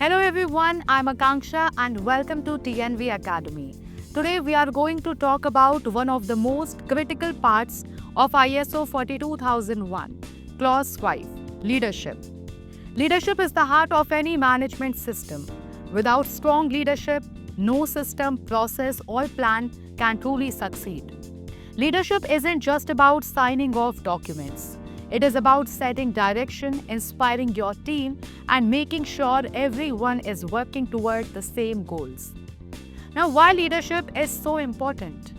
Hello everyone, I'm Akanksha and welcome to TNV Academy. Today we are going to talk about one of the most critical parts of ISO 42001, Clause 5, Leadership. Leadership is the heart of any management system. Without strong leadership, no system, process, or plan can truly succeed. Leadership isn't just about signing off documents. It is about setting direction, inspiring your team, and making sure everyone is working toward the same goals. Now, why leadership is so important?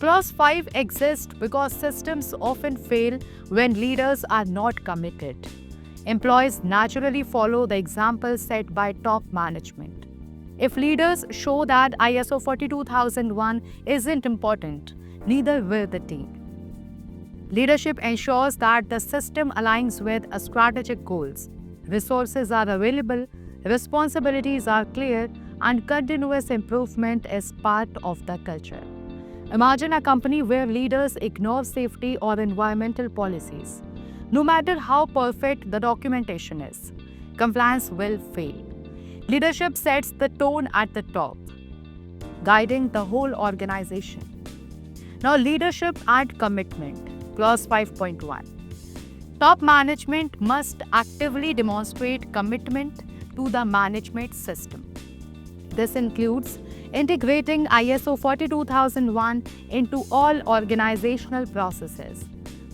Clause 5 exists because systems often fail when leaders are not committed. Employees naturally follow the example set by top management. If leaders show that ISO 42001 isn't important, neither will the team. Leadership ensures that the system aligns with strategic goals. Resources are available, responsibilities are clear, and continuous improvement is part of the culture. Imagine a company where leaders ignore safety or environmental policies. No matter how perfect the documentation is, compliance will fail. Leadership sets the tone at the top, guiding the whole organization. Now, leadership and commitment. Clause 5.1. Top management must actively demonstrate commitment to the management system. This includes integrating ISO 42001 into all organizational processes,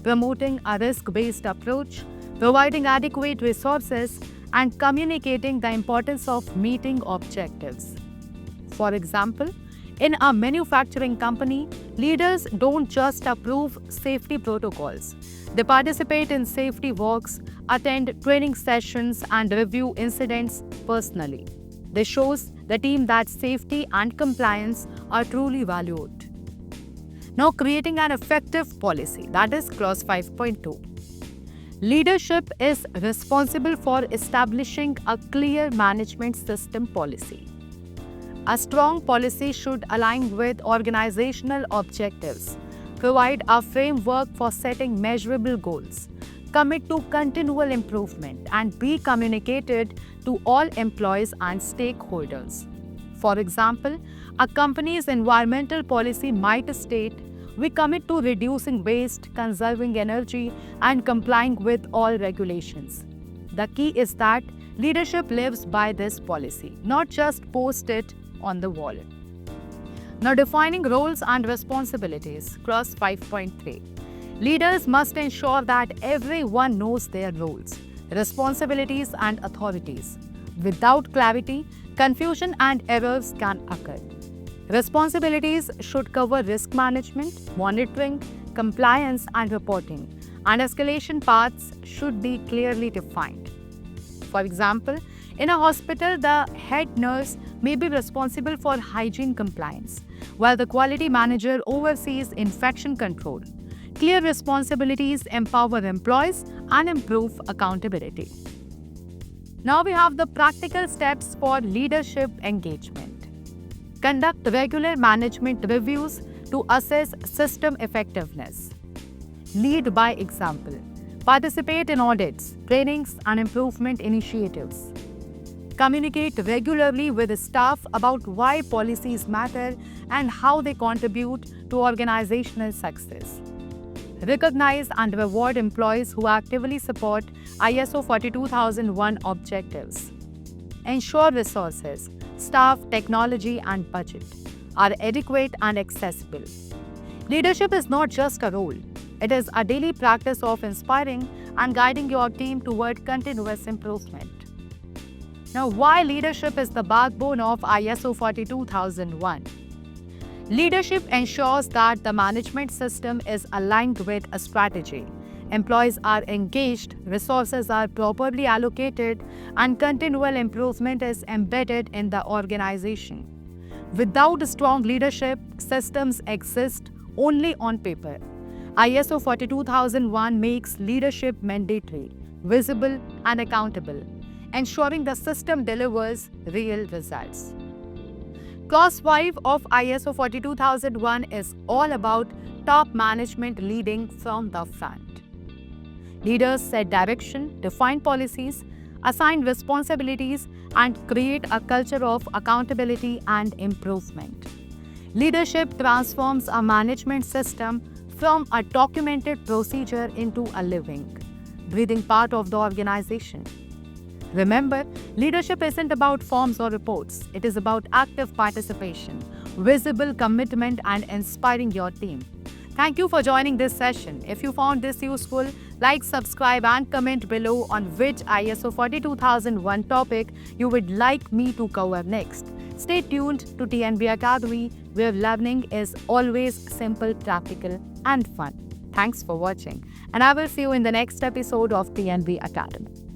promoting a risk-based approach, providing adequate resources, and communicating the importance of meeting objectives. For example, in a manufacturing company, leaders don't just approve safety protocols. They participate in safety walks, attend training sessions, and review incidents personally. This shows the team that safety and compliance are truly valued. Now, creating an effective policy, that is Clause 5.2. Leadership is responsible for establishing a clear management system policy. A strong policy should align with organizational objectives, provide a framework for setting measurable goals, commit to continual improvement, and be communicated to all employees and stakeholders. For example, a company's environmental policy might state, "We commit to reducing waste, conserving energy, and complying with all regulations." The key is that leadership lives by this policy, not just post it on the wall. Now, defining roles and responsibilities, Clause 5.3. Leaders must ensure that everyone knows their roles, responsibilities, and authorities. Without clarity, confusion and errors can occur. Responsibilities should cover risk management, monitoring, compliance, and reporting, and escalation paths should be clearly defined. For example, in a hospital, the head nurse may be responsible for hygiene compliance, while the quality manager oversees infection control. Clear responsibilities empower employees and improve accountability. Now we have the practical steps for leadership engagement. Conduct regular management reviews to assess system effectiveness. Lead by example. Participate in audits, trainings, and improvement initiatives. Communicate regularly with staff about why policies matter and how they contribute to organizational success. Recognize and reward employees who actively support ISO 42001 objectives. Ensure resources, staff, technology, and budget are adequate and accessible. Leadership is not just a role, it is a daily practice of inspiring and guiding your team toward continuous improvement. Now, why leadership is the backbone of ISO 42001? Leadership ensures that the management system is aligned with a strategy. Employees are engaged, resources are properly allocated, and continual improvement is embedded in the organization. Without strong leadership, systems exist only on paper. ISO 42001 makes leadership mandatory, visible, and accountable, ensuring the system delivers real results. Clause 5 of ISO 42001 is all about top management leading from the front. Leaders set direction, define policies, assign responsibilities, and create a culture of accountability and improvement. Leadership transforms a management system from a documented procedure into a living, breathing part of the organization. Remember, leadership isn't about forms or reports, it is about active participation, visible commitment, and inspiring your team. Thank you for joining this session. If you found this useful, like, subscribe, and comment below on which ISO 42001 topic you would like me to cover next. Stay tuned to TNB Academy, where learning is always simple, practical, and fun. Thanks for watching, and I will see you in the next episode of TNB Academy.